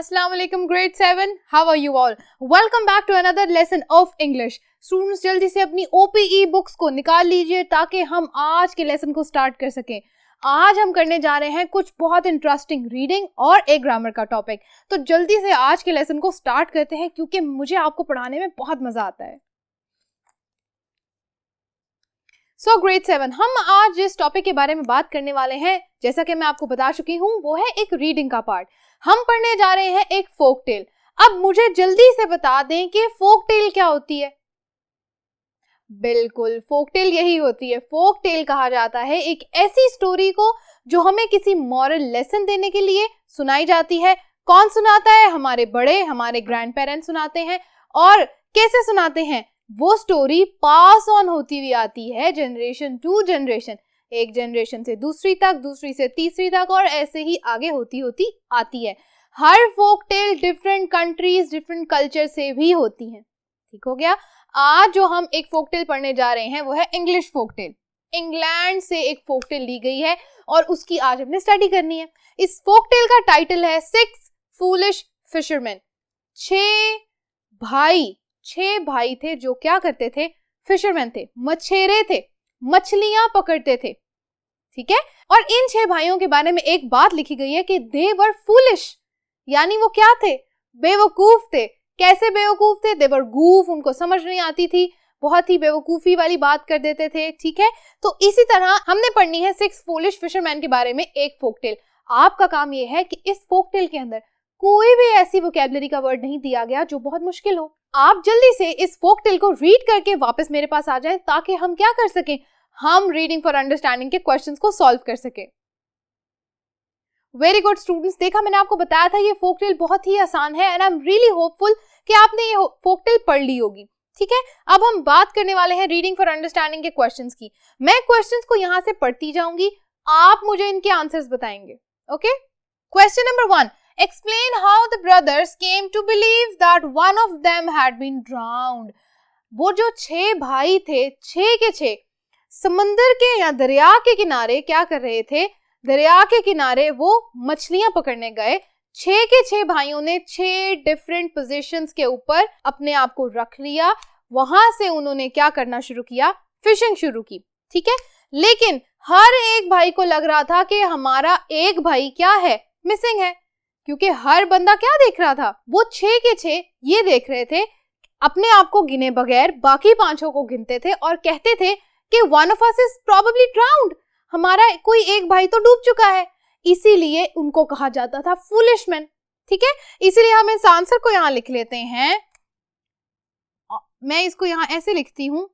Assalamu alaikum grade 7. How are you all? Welcome back to another lesson of English. Students जल्दी से अपनी OPE books को निकाल लीजिए ताकि हम आज के लेसन को स्टार्ट कर सकें. आज हम करने जा रहे हैं कुछ बहुत इंटरेस्टिंग रीडिंग और एक ग्रामर का टॉपिक. तो जल्दी से आज के लेसन को स्टार्ट करते हैं क्योंकि मुझे आपको पढ़ाने में बहुत मजा आता है. सो ग्रेड 7 हम आज जिस टॉपिक के बारे में बात करने वाले हैं, जैसा कि मैं आपको बता चुकी हूँ, वो है एक रीडिंग का पार्ट. हम पढ़ने जा रहे हैं एक फोक टेल. अब मुझे जल्दी से बता दें कि फोक टेल क्या होती है. बिल्कुल, फोक टेल यही होती है. फोक टेल कहा जाता है एक ऐसी स्टोरी को जो हमें किसी मॉरल लेसन देने के लिए सुनाई जाती है. कौन सुनाता है? हमारे बड़े, हमारे ग्रैंड पेरेंट्स सुनाते हैं. और कैसे सुनाते हैं? वो स्टोरी पास ऑन होती हुई आती है जनरेशन टू जनरेशन, एक जनरेशन से दूसरी तक, दूसरी से तीसरी तक, और ऐसे ही आगे होती होती आती है. हर folk tale different countries, different culture से भी होती है. ठीक हो गया. आज जो हम एक फोक टेल पढ़ने जा रहे हैं वो है इंग्लिश फोक टेल. इंग्लैंड से एक फोक टेल ली गई है और उसकी आज हमने स्टडी करनी है. इस फोक टेल का टाइटल है 6 फूलिश फिशरमैन. 6 भाई थे जो क्या करते थे? फिशरमैन थे, मछेरे थे, मछलियां पकड़ते थे. ठीक है. और इन 6 भाइयों के बारे में एक बात लिखी गई है कि दे वर फूलिश, यानी वो क्या थे? बेवकूफ थे. कैसे बेवकूफ थे? दे वर गूफ, उनको समझ नहीं आती थी, बहुत ही बेवकूफी वाली बात कर देते थे. ठीक है. तो इसी तरह हमने पढ़नी है 6 फूलिश फिशरमैन के बारे में एक फोक टेल. आपका काम यह है कि इस फोक टेल के अंदर कोई भी ऐसी वोकैबुलरी का वर्ड नहीं दिया गया जो बहुत मुश्किल हो. आप जल्दी से इस फोक टेल को रीड करके वापस मेरे पास आ जाएं ताकि हम क्या कर सकें? हम रीडिंग फॉर अंडरस्टैंडिंग के क्वेश्चंस को सॉल्व कर सकें. वेरी गुड स्टूडेंट्स, देखा मैंने आपको बताया था ये फोक टेल बहुत ही आसान है and I am really hopeful कि आपने ये फोक टेल पढ़ ली होगी. ठीक है. अब हम बात करने वाले हैं रीडिंग फॉर अंडरस्टैंडिंग के क्वेश्चंस की. मैं क्वेश्चंस को यहां से पढ़ती जाऊंगी, आप मुझे इनके आंसर्स बताएंगे. Okay. Question number 1. Explain how the brothers came to believe that one of them had been drowned. वो जो 6 भाई थे, 6 के 6 समंदर के या दरिया के किनारे क्या कर रहे थे? दरिया के किनारे वो मछलियां पकड़ने गए. 6 के 6 भाइयों ने 6 डिफरेंट पोजीशंस के ऊपर अपने आप को रख लिया. वहां से उन्होंने क्या करना शुरू किया? फिशिंग शुरू की. ठीक है. लेकिन हर एक भाई को लग रहा था कि हमारा एक भाई क्या है? मिसिंग है. क्योंकि हर बंदा क्या देख रहा था? वो 6 के 6 ये देख रहे थे, अपने आप को गिने बगैर बाकी 5 को गिनते थे और कहते थे कि one of us is probably ड्राउन्ड, हमारा कोई एक भाई तो डूब चुका है. इसीलिए उनको कहा जाता था फूलिश मैन. ठीक है. इसीलिए हम इस आंसर को यहां लिख लेते हैं. मैं इसको यहां ऐसे लिखती हूं,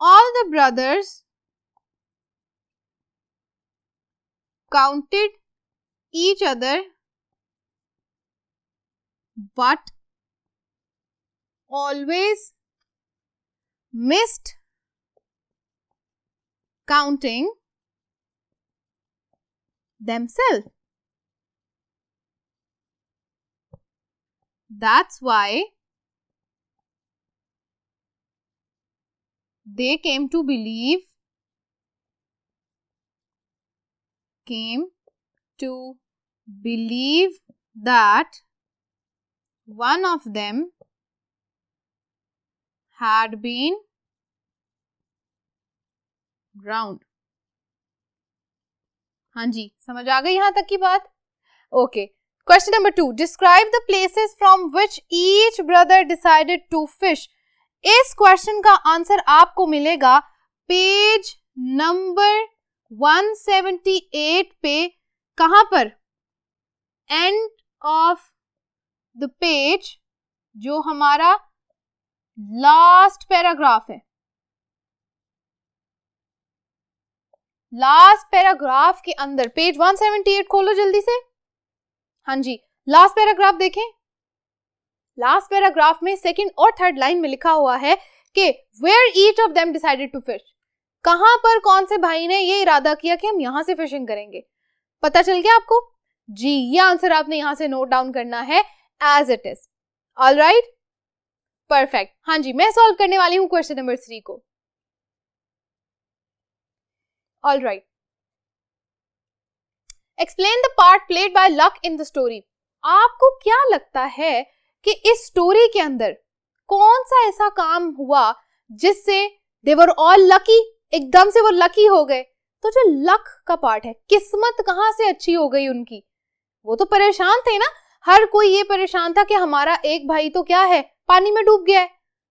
all the brothers counted each other but always missed counting themselves. That's why they came to believe that one of them had been drowned. हाँ जी, समझ आ गई यहां तक की बात? Okay. Question number 2. Describe the places from which each brother decided to fish. इस question का आंसर आपको मिलेगा पेज नंबर 178 पे. कहां पर? एंड ऑफ द पेज, जो हमारा लास्ट पैराग्राफ है. लास्ट पैराग्राफ के अंदर पेज 178 खोलो जल्दी से. हाँ जी, लास्ट पैराग्राफ देखें. लास्ट पैराग्राफ में सेकंड और थर्ड लाइन में लिखा हुआ है कि where each of them decided to fish. कहां पर कौन से भाई ने ये इरादा किया कि हम यहां से फिशिंग करेंगे? पता चल गया आपको? जी, ये आंसर आपने यहां से नोट डाउन करना है as it is. All right? Perfect. हाँ जी, मैं सॉल्व करने वाली हूँ क्वेश्चन नंबर 3 को. All right. Explain the part played by luck in the story. आपको क्या लगता है कि इस स्टोरी के अंदर कौन सा ऐसा काम हुआ जिससे दे वर ऑल लकी, एकदम से वो लकी हो गए? तो जो लक का पार्ट है, किस्मत कहाँ से अच्छी हो गई उनकी? वो तो परेशान थे ना, हर कोई ये परेशान था कि हमारा एक भाई तो क्या है, पानी में डूब गया है,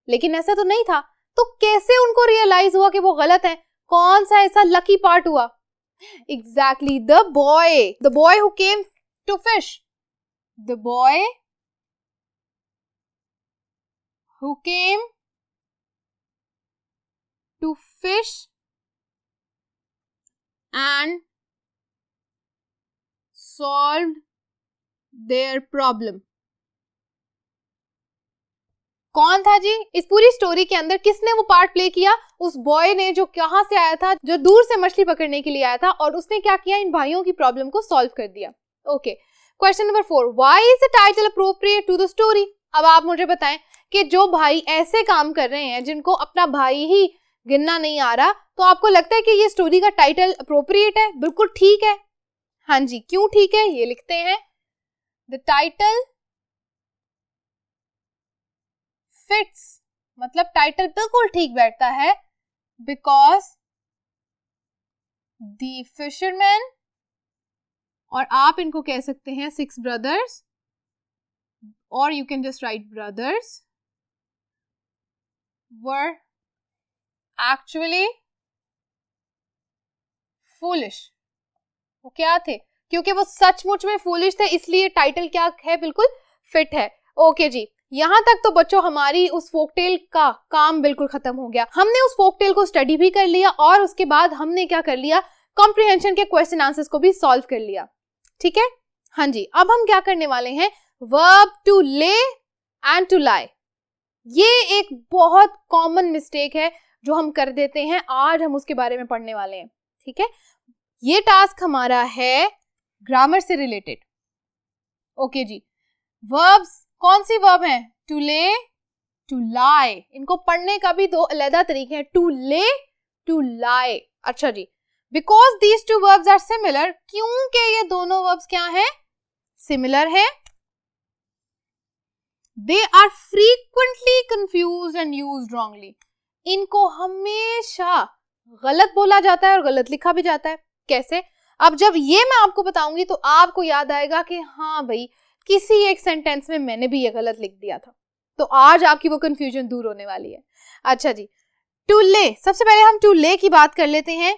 लेकिन ऐसा तो नहीं था। तो कैसे उनको रियलाइज हुआ कि वो गलत है? कौन सा ऐसा लकी पार्ट हुआ? Exactly, the boy who came to fish, the boy who came to fish and solved their problem. कौन था जी इस पूरी स्टोरी के अंदर? किसने वो पार्ट प्ले किया? उस बॉय ने, जो कहां से आया था, जो दूर से मछली पकड़ने के लिए आया था, और उसने क्या किया, इन भाइयों की प्रॉब्लम को सॉल्व कर दिया। Okay, question number 4, why is the title appropriate to the story? अब आप मुझे बताएं कि जो भाई ऐसे काम कर रहे हैं जिनको अपना भाई ही गिनना नहीं आ रहा, तो आपको लगता है कि ये स्टोरी का टाइटल अप्रोप्रिएट है? बिल्कुल ठीक है। हाँ जी, क्यों ठीक है ये लिखते हैं, द टाइटल फिट्स, मतलब टाइटल बिल्कुल ठीक बैठता है, बिकॉज द फिशरमैन, और आप इनको कह सकते हैं 6 ब्रदर्स, और you can just Wright brothers, were actually foolish. वो क्या थे? क्योंकि वो सचमुच में फूलिश थे, इसलिए टाइटल क्या है, बिल्कुल फिट है। ओके जी, यहां तक तो बच्चों हमारी उस फोकटेल का काम बिल्कुल खत्म हो गया। हमने उस फोकटेल को स्टडी भी कर लिया, और उसके बाद हमने क्या कर लिया, कॉम्प्रिहेंशन के क्वेश्चन आंसर्स को भी सॉल्व कर लिया। ठीक है, हाँ जी। अब हम क्या करने वाले हैं, वर्ब टू ले एंड टू लाई। ये एक बहुत कॉमन मिस्टेक है जो हम कर देते हैं, आज हम उसके बारे में पढ़ने वाले हैं। ठीक है, ये टास्क हमारा है ग्रामर से रिलेटेड। ओके जी, वर्ब्स कौन सी वर्ब है, टू ले, टू लाई। इनको पढ़ने का भी 2 अलग तरीके हैं, टू ले, टू लाई। अच्छा जी, because these 2 verbs are similar, क्योंकि ये दोनों वर्ब्स क्या हैं, सिमिलर है, they are frequently confused and used wrongly. इनको हमेशा गलत बोला जाता है और गलत लिखा भी जाता है। कैसे? अब जब ये मैं आपको बताऊंगी तो आपको याद आएगा कि हाँ भाई, किसी एक सेंटेंस में मैंने भी ये गलत लिख दिया था। तो आज आपकी वो कंफ्यूजन दूर होने वाली है। अच्छा जी, टू ले, सबसे पहले हम टू ले की बात कर लेते हैं।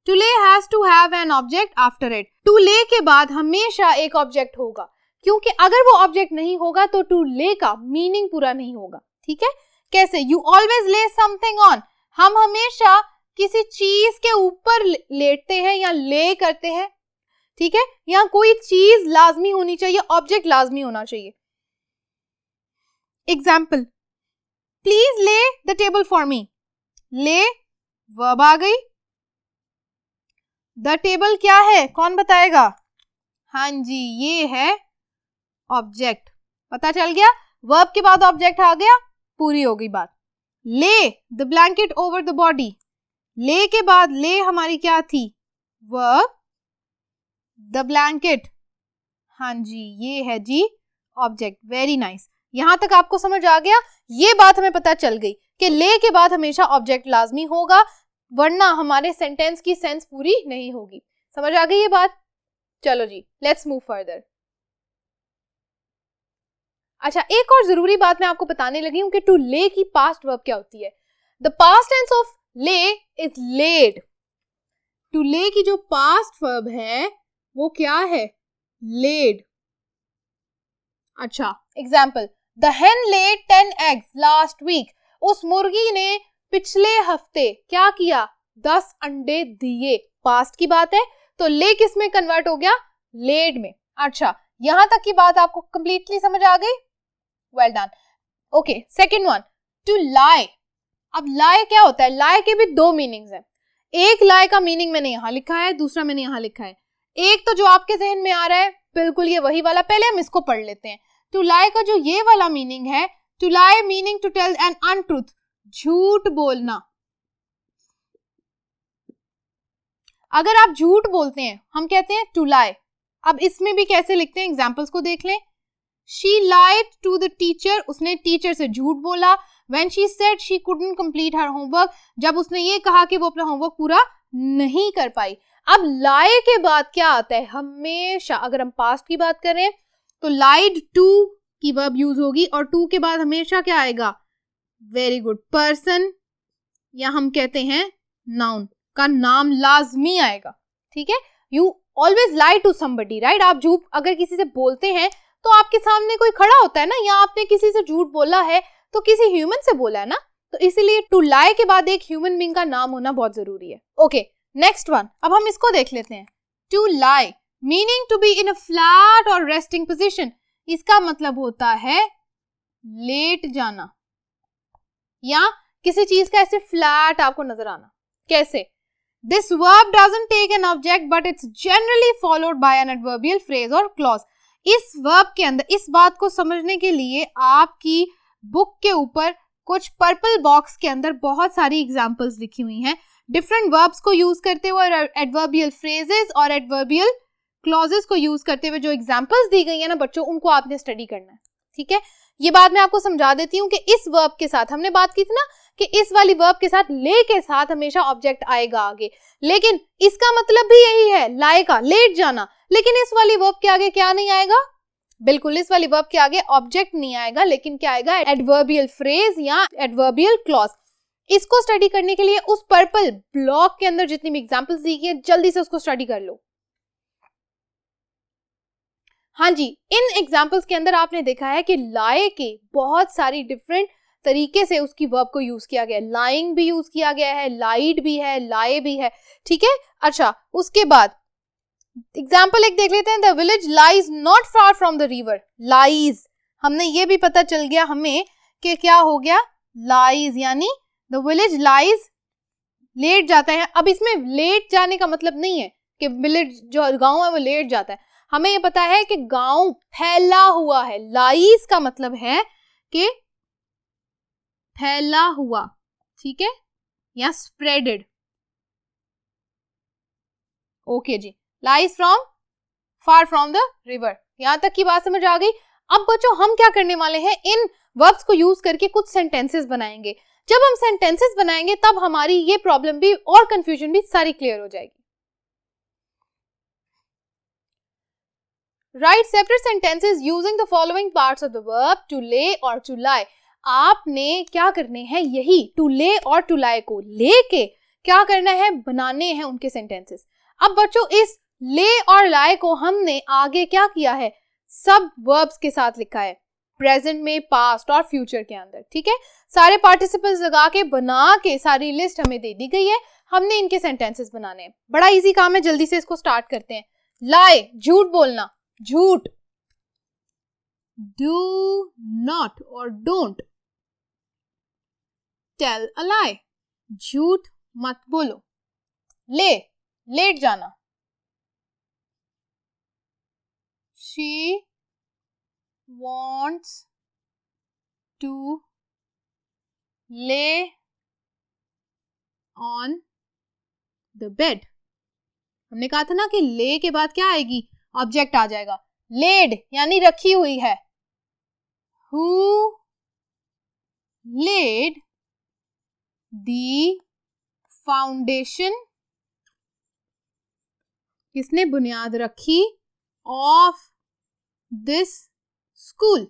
To lay has to have an object after it. To lay के बाद हमेशा एक ऑब्जेक्ट होगा, क्योंकि अगर वो ऑब्जेक्ट नहीं होगा तो टू ले का मीनिंग पूरा नहीं होगा। ठीक है, कैसे? यू ऑलवेज ले समथिंग ऑन, हम हमेशा किसी चीज के ऊपर लेटते हैं या ले करते हैं। ठीक है, यहाँ कोई चीज लाजमी होनी चाहिए, ऑब्जेक्ट लाजमी होना चाहिए। एग्जाम्पल, प्लीज ले द टेबल फॉर मी। ले वर्ब आ गई, द टेबल क्या है, कौन बताएगा? हाँ जी, ये है ऑब्जेक्ट। पता चल गया, वर्ब के बाद ऑब्जेक्ट आ गया, पूरी हो गई बात। ले the blanket over the body, ले के बाद ले हमारी क्या थी, वर्ब, द ब्लैंकेट, हाँ जी ये है जी ऑब्जेक्ट। वेरी नाइस, यहां तक आपको समझ आ गया। ये बात हमें पता चल गई कि ले के बाद हमेशा ऑब्जेक्ट लाजमी होगा, वरना हमारे सेंटेंस की सेंस पूरी नहीं होगी। समझ आ गई ये बात? चलो जी, लेट्स मूव फर्दर। अच्छा, एक और जरूरी बात मैं आपको बताने लगी हूं कि टू ले की पास्ट वर्ब क्या होती है। द पास्ट टेंस ऑफ ले इज लेड। टू ले की जो पास्ट वर्ब है वो क्या है, लेड। अच्छा, example, the hen laid 10 eggs last week। उस मुर्गी ने पिछले हफ्ते क्या किया, 10 अंडे दिए। पास्ट की बात है, तो ले किस में कन्वर्ट हो गया, लेड में। अच्छा, यहां तक की बात आपको कंप्लीटली समझ आ गई? Well done. Okay, second one, to lie. अब लाई क्या होता है? लाई के भी 2 मीनिंग्स हैं। एक लाई का मीनिंग मैंने यहां लिखा है, दूसरा मैंने यहां लिखा है। एक तो जो आपके जहन में आ रहा है बिल्कुल ये वही वाला, पहले हम इसको पढ़ लेते हैं। टू लाई का जो ये वाला मीनिंग है, to lie meaning to tell an untruth, झूठ बोलना। अगर आप झूठ बोलते हैं हम कहते हैं टू लाई। अब इसमें भी कैसे लिखते हैं, एग्जाम्पल्स को देख लें। She lied to the teacher, उसने टीचर से झूठ बोला। When she said she couldn't complete her homework, जब उसने ये कहा कि वो अपना होमवर्क पूरा नहीं कर पाई। अब lie के बाद क्या आता है, हमेशा अगर हम पास्ट की बात करें तो lied to की वर्ब यूज होगी और to के बाद हमेशा क्या आएगा, वेरी गुड, पर्सन या हम कहते हैं नाउन का नाम लाजमी आएगा। ठीक है, you always lie to somebody, right. आप झूठ अगर किसी से बोलते हैं तो आपके सामने कोई खड़ा होता है ना, या आपने किसी से झूठ बोला है तो किसी ह्यूमन से बोला है ना, तो इसीलिए टू लाई के बाद एक ह्यूमन बीइंग का नाम होना बहुत जरूरी है। ओके, नेक्स्ट वन, अब हम इसको देख लेते हैं। To lie meaning to be in a flat और रेस्टिंग पोजीशन, इसका मतलब होता है लेट जाना या किसी चीज का ऐसे फ्लैट आपको नजर आना। कैसे, this verb doesn't take an object but it's generally followed by an adverbial phrase और क्लॉज। इस वर्ब के अंदर, इस बात को समझने के लिए आपकी बुक के ऊपर कुछ पर्पल बॉक्स के अंदर बहुत सारी एग्जांपल्स लिखी हुई हैं डिफरेंट वर्ब्स को यूज करते हुए, एडवर्बियल फ्रेजेस और एडवर्बियल क्लॉजेस को यूज करते हुए। जो एग्जांपल्स दी गई है ना बच्चों, उनको आपने स्टडी करना है। ठीक है, ये बात मैं आपको समझा देती हूँ कि इस वर्ब के साथ हमने बात की थी ना कि इस वाली वर्ब के साथ ले के साथ हमेशा ऑब्जेक्ट आएगा आगे, लेकिन इसका मतलब भी यही है लाई का, लेट जाना। लेकिन इस वाली वर्ब के आगे क्या नहीं आएगा, बिल्कुल इस वाली वर्ब के आगे ऑब्जेक्ट नहीं आएगा, लेकिन क्या आएगा, एडवर्बियल फ्रेज या एडवर्बियल क्लॉज। इसको स्टडी करने के लिए उस पर्पल ब्लॉक के अंदर जितनी भी एग्जांपल्स दी गई है जल्दी से उसको स्टडी कर लो। हाँ जी, इन एग्जांपल्स के अंदर आपने देखा है कि लाई के बहुत सारी डिफरेंट तरीके से उसकी वर्ब को यूज किया गया है। लाइंग भी यूज किया गया है, लाइड भी है, लाए भी है। ठीक है, अच्छा उसके बाद एग्जाम्पल एक देख लेते हैं। The village lies not far from the river. Lies, हमने ये भी पता चल गया हमें कि क्या हो गया, लाइज यानी द विलेज लाइज, लेट जाता है। अब इसमें लेट जाने का मतलब नहीं है कि विलेज जो गांव है वो लेट जाता है, हमें ये पता है कि गांव फैला हुआ है। लाइज का मतलब है कि फैला हुआ, ठीक है, या स्प्रेडेड। ओके जी, lies from far from the river, यहां तक की बात समझ आ गई। अब बच्चों हम क्या करने वाले हैं, इन वर्ब्स को यूज करके कुछ सेंटेंसेस बनाएंगे। जब हम सेंटेंसेस बनाएंगे तब हमारी ये प्रॉब्लम भी और कंफ्यूजन भी सारी क्लियर हो जाएगी। Write separate sentences using the following parts of the verb to lay और टू लाई। आपने क्या करने हैं, यही टू ले और टू लाई को लेके क्या करना है, बनाने हैं उनके सेंटेंसेस। अब बच्चों इस ले और लाई को हमने आगे क्या किया है, सब वर्ब्स के साथ लिखा है, प्रेजेंट में, पास्ट और फ्यूचर के अंदर। ठीक है, सारे पार्टिसिपल्स लगा के बना के सारी लिस्ट हमें दे दी गई है, हमने इनके सेंटेंसेस बनाने हैं। बड़ा इजी काम है, जल्दी से इसको स्टार्ट करते हैं। लाई, झूठ बोलना, झूठ, डू नॉट और डोंट टेल अ लाई, झूठ मत बोलो। ले, लेट जाना, she wants to lay on the bed। हमने कहा था ना कि ले के बाद क्या आएगी, ऑब्जेक्ट आ जाएगा। लेड यानी रखी हुई है, who laid the foundation, किसने बुनियाद रखी, of this school।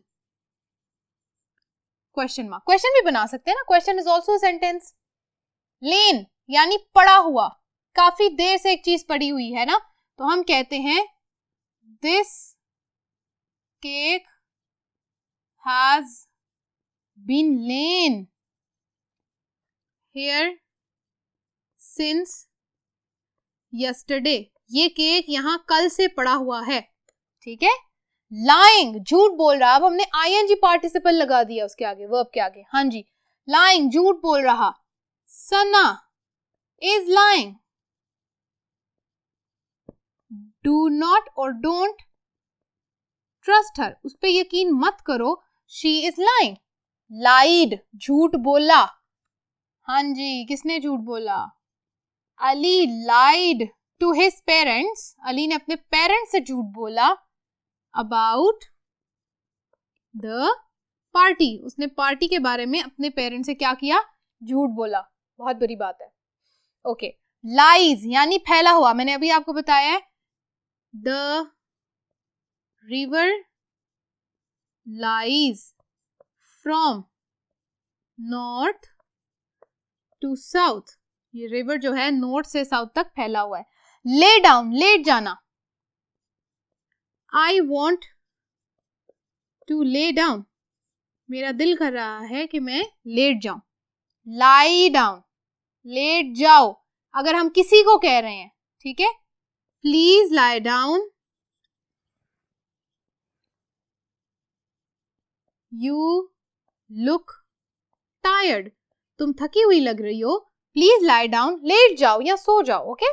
Question mark, question भी बना सकते हैं ना, क्वेश्चन इज ऑल्सो सेंटेंस। लेन यानी पड़ा हुआ, काफी देर से एक चीज पड़ी हुई है ना, तो हम कहते हैं this cake has been lain here since yesterday. ये केक यहां कल से पड़ा हुआ है। ठीक है, लाइंग, झूठ बोल रहा। अब हमने आईएनजी पार्टिसिपल लगा दिया उसके आगे, वर्ब के आगे। हाँ जी, लाइंग, झूठ बोल रहा। सना इज लाइंग। डू नॉट और डोंट ट्रस्ट हर, उस पर यकीन मत करो, शी इज लाइंग। लाइड, झूठ बोला। हाँ जी, किसने झूठ बोला, Ali lied to his parents, Ali ने अपने पेरेंट्स से झूठ बोला अबाउट द पार्टी, उसने पार्टी के बारे में अपने पेरेंट्स से क्या किया, झूठ बोला, बहुत बुरी बात है। ओके, लाइज यानी फैला हुआ, मैंने अभी आपको बताया है the river lies from north to south, ये रिवर जो है नॉर्थ से साउथ तक फैला हुआ है। ले डाउन, लेट जाना, I want to lay down, मेरा दिल कर रहा है कि मैं लेट जाऊं। लाई डाउन, लेट जाओ, अगर हम किसी को कह रहे हैं, ठीक है, please lie down, you look tired, तुम थकी हुई लग रही हो, प्लीज लाई डाउन, लेट जाओ या सो जाओ। ओके,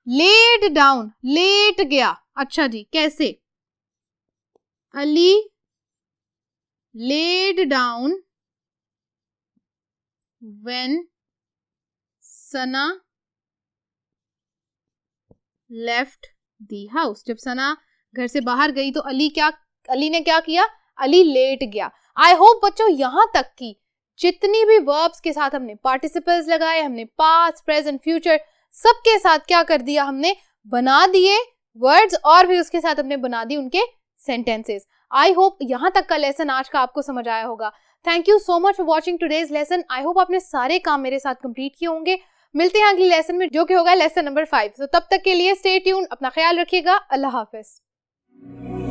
लेट डाउन, लेट गया। अच्छा जी, कैसे, Ali laid down when Sana left the house, जब सना घर से बाहर गई तो अली ने क्या किया, अली लेट गया। आई होप बच्चों यहां तक की जितनी भी वर्ब्स के साथ हमने पार्टिसिपल्स लगाए, हमने पास्ट प्रेजेंट फ्यूचर सबके साथ क्या कर दिया, हमने बना दिए वर्ड्स और भी उसके साथ हमने बना दी उनके सेंटेंसेस। आई होप यहां तक का लेसन आज का आपको समझ आया होगा। Thank you so much for watching today's lesson. I hope आपने सारे काम मेरे साथ कंप्लीट किए होंगे। मिलते हैं अगले लेसन में जो कि होगा लेसन नंबर 5। तो तब तक के लिए स्टे ट्यून, अपना ख्याल रखिएगा। अल्लाह हाफिज।